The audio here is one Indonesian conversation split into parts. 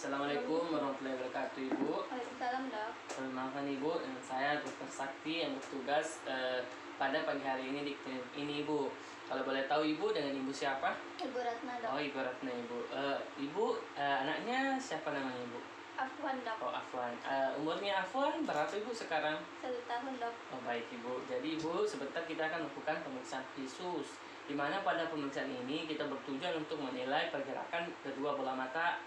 Assalamualaikum warahmatullahi wabarakatuh, Ibu. Waalaikumsalam, Dok. Perkenalkan Ibu, dengan saya Dr. Sakti yang bertugas pada pagi hari ini di klinik ini, Ibu. Kalau boleh tahu Ibu, dengan Ibu siapa? Ibu Ratna, Dok. Oh, Ibu Ratna, Ibu. Ibu, anaknya siapa namanya, Ibu? Afwan, Dok. Oh, Afwan. Umurnya Afwan berapa, Ibu, sekarang? 1 tahun, Dok. Oh, baik, Ibu. Jadi, Ibu, sebentar kita akan melakukan pemeriksaan visus, di mana pada pemeriksaan ini kita bertujuan untuk menilai pergerakan kedua bola mata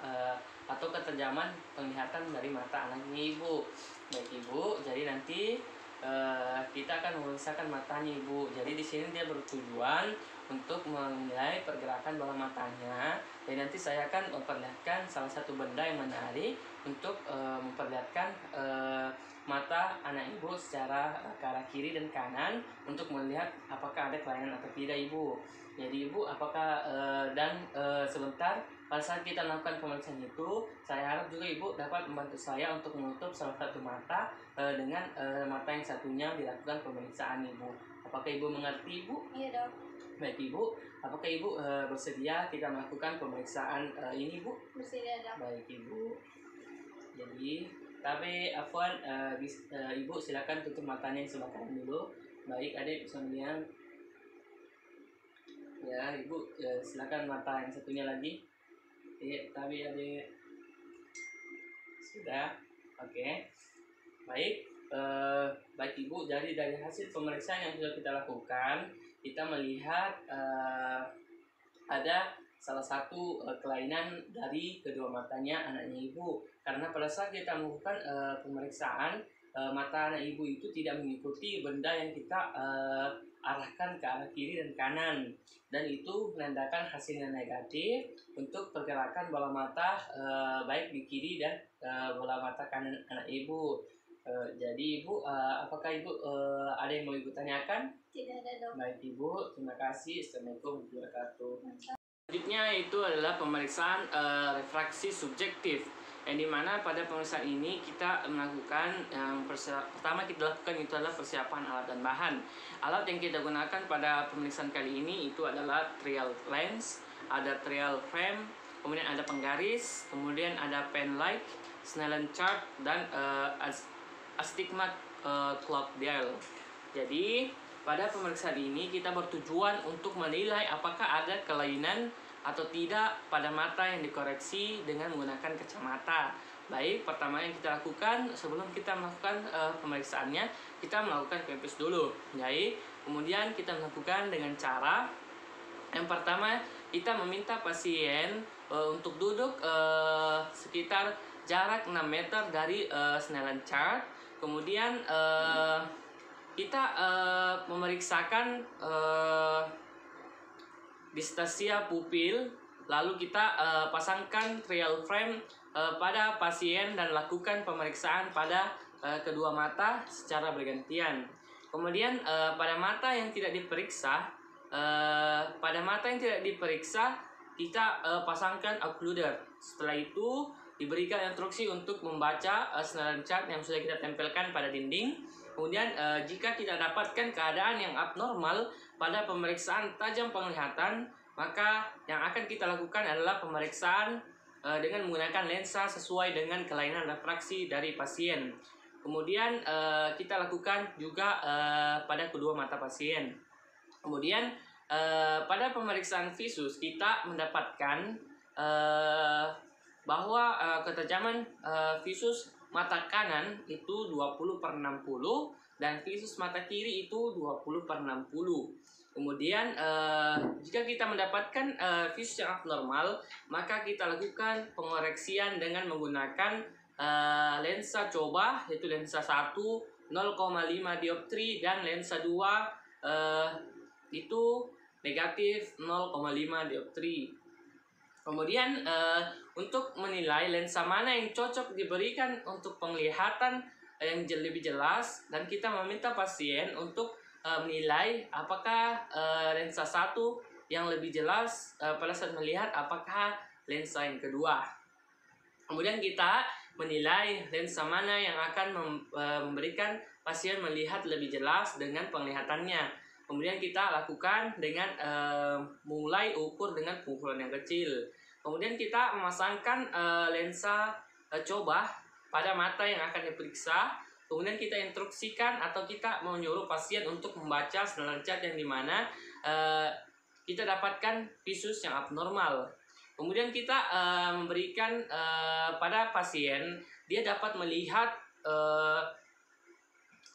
atau ketajaman penglihatan dari mata anaknya, Ibu. Baik, Ibu. Jadi nanti kita akan memeriksakan matanya, Ibu. Jadi di sini dia bertujuan untuk menilai pergerakan bola matanya. Dan nanti saya akan memperlihatkan salah satu benda yang menarik untuk memperlihatkan mata anak Ibu secara ke arah kiri dan kanan untuk melihat apakah ada kelainan atau tidak, Ibu. Jadi Ibu, apakah sebentar pada saat kita melakukan pemeriksaan itu, saya harap juga Ibu dapat membantu saya untuk menutup salah satu mata dengan mata yang satunya dilakukan pemeriksaan, Ibu. Apakah Ibu mengerti, Ibu? Iya, Dok. Baik, Ibu. Apakah Ibu bersedia kita melakukan pemeriksaan ini, Bu? Bersedia, Dok. Baik, Ibu. Jadi, tapi Afwan, Ibu silakan tutup matanya yang sebelah kanan dulu. Baik, adik bisa melihat. Ya, Ibu silakan mata yang satunya lagi. Tapi adik sudah. Oke. Baik. Baik, Ibu. Jadi dari hasil pemeriksaan yang sudah kita lakukan, kita melihat ada salah satu kelainan dari kedua matanya anaknya Ibu. Karena pada saat kita melakukan pemeriksaan, mata anak Ibu itu tidak mengikuti benda yang kita arahkan ke arah kiri dan kanan, dan itu menandakan hasilnya negatif untuk pergerakan bola mata baik di kiri dan bola mata kanan anak Ibu. Jadi Ibu, apakah Ibu ada yang mau Ibu tanyakan? Tidak ada, Dok. Baik, Ibu, terima kasih. Assalamualaikum warahmatullahi wabarakatuh. Selanjutnya itu adalah pemeriksaan refraksi subjektif, yang dimana pada pemeriksaan ini kita melakukan pertama kita lakukan itu adalah persiapan alat dan bahan. Alat yang kita gunakan pada pemeriksaan kali ini itu adalah trial lens, ada trial frame, kemudian ada penggaris, kemudian ada pen light, Snellen chart, dan astigmat clock dial. Jadi pada pemeriksaan ini kita bertujuan untuk menilai apakah ada kelainan atau tidak pada mata yang dikoreksi dengan menggunakan kacamata. Baik, pertama yang kita lakukan sebelum kita melakukan pemeriksaannya, kita melakukan pempis dulu. Jadi, kemudian kita melakukan dengan cara yang pertama, kita meminta pasien untuk duduk sekitar jarak 6 meter dari Snellen chart. Kemudian kita memeriksakan distasia pupil, lalu kita pasangkan trial frame pada pasien dan lakukan pemeriksaan pada kedua mata secara bergantian. Kemudian pada mata yang tidak diperiksa, kita pasangkan occluder. Setelah itu diberikan instruksi untuk membaca Snellen chart yang sudah kita tempelkan pada dinding. Kemudian jika kita dapatkan keadaan yang abnormal pada pemeriksaan tajam penglihatan, maka yang akan kita lakukan adalah pemeriksaan dengan menggunakan lensa sesuai dengan kelainan refraksi dari pasien. Kemudian kita lakukan juga pada kedua mata pasien. Kemudian pada pemeriksaan visus kita mendapatkan bahwa ketajaman visus mata kanan itu 20/60 dan visus mata kiri itu 20/60. Kemudian jika kita mendapatkan visus yang abnormal, maka kita lakukan pengoreksian dengan menggunakan lensa coba, yaitu lensa 1 0,5 dioptri dan lensa 2 itu negatif 0,5 dioptri. Kemudian untuk menilai lensa mana yang cocok diberikan untuk penglihatan yang lebih jelas, dan kita meminta pasien untuk menilai apakah lensa 1 yang lebih jelas pada saat melihat apakah lensa yang kedua. Kemudian kita menilai lensa mana yang akan memberikan pasien melihat lebih jelas dengan penglihatannya. Kemudian kita lakukan dengan mulai ukur dengan pukulan yang kecil. Kemudian kita memasangkan lensa coba pada mata yang akan diperiksa. Kemudian kita instruksikan atau kita menyuruh pasien untuk membaca senaran cat yang dimana kita dapatkan visus yang abnormal. Kemudian kita memberikan pada pasien, dia dapat melihat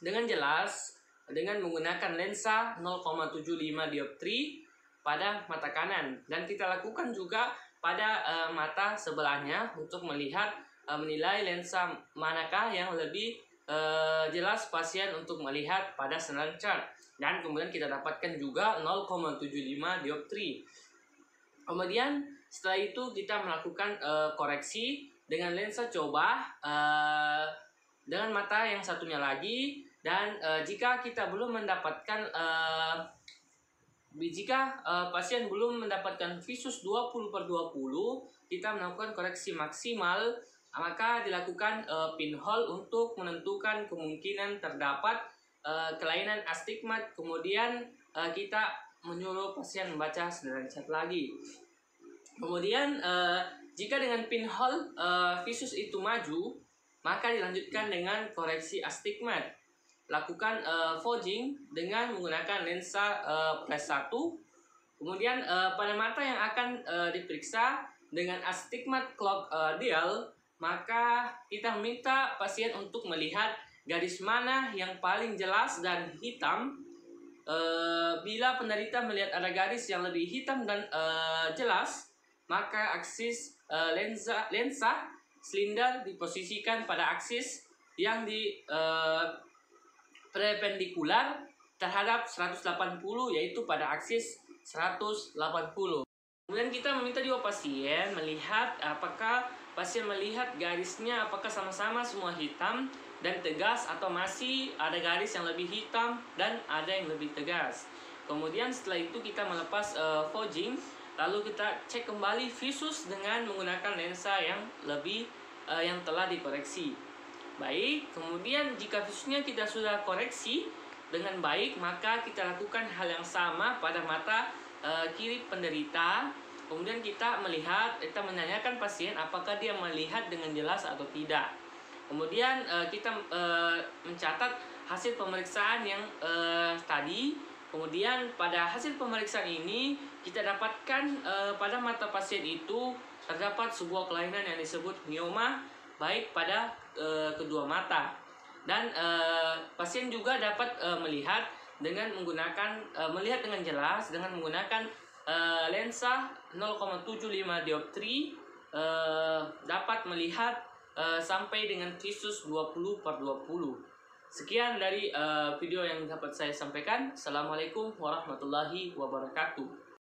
dengan jelas dengan menggunakan lensa 0,75 dioptri pada mata kanan, dan kita lakukan juga pada mata sebelahnya untuk melihat menilai lensa manakah yang lebih jelas pasien untuk melihat pada senaran cat, dan kemudian kita dapatkan juga 0,75 dioptri. Kemudian setelah itu kita melakukan koreksi dengan lensa coba dengan mata yang satunya lagi. Dan jika kita belum mendapatkan pasien belum mendapatkan visus 20/20, kita melakukan koreksi maksimal, maka dilakukan pinhole untuk menentukan kemungkinan terdapat kelainan astigmat. Kemudian kita menyuruh pasien membaca senaran cat lagi. Kemudian jika dengan pinhole visus itu maju, maka dilanjutkan dengan koreksi astigmat. Lakukan fogging dengan menggunakan lensa +1. Kemudian pada mata yang akan diperiksa dengan astigmat clock dial, maka kita meminta pasien untuk melihat garis mana yang paling jelas dan hitam. Bila penderita melihat ada garis yang lebih hitam dan jelas, maka aksis lensa silinder diposisikan pada aksis yang perpendikular terhadap 180, yaitu pada aksis 180. Kemudian kita meminta juga pasien melihat apakah pasien melihat garisnya apakah sama-sama semua hitam dan tegas, atau masih ada garis yang lebih hitam dan ada yang lebih tegas. Kemudian setelah itu kita melepas fogging, lalu kita cek kembali visus dengan menggunakan lensa yang yang telah dikoreksi. Baik, kemudian jika visusnya kita sudah koreksi dengan baik, maka kita lakukan hal yang sama pada mata kiri penderita. Kemudian kita menanyakan pasien apakah dia melihat dengan jelas atau tidak. Kemudian kita mencatat hasil pemeriksaan yang tadi. Kemudian pada hasil pemeriksaan ini kita dapatkan pada mata pasien itu terdapat sebuah kelainan yang disebut myoma, baik pada kedua mata, dan pasien juga dapat melihat dengan jelas dengan menggunakan lensa 0,75 dioptri, dapat melihat sampai dengan visus 20/20. Sekian dari video yang dapat saya sampaikan. Assalamualaikum warahmatullahi wabarakatuh.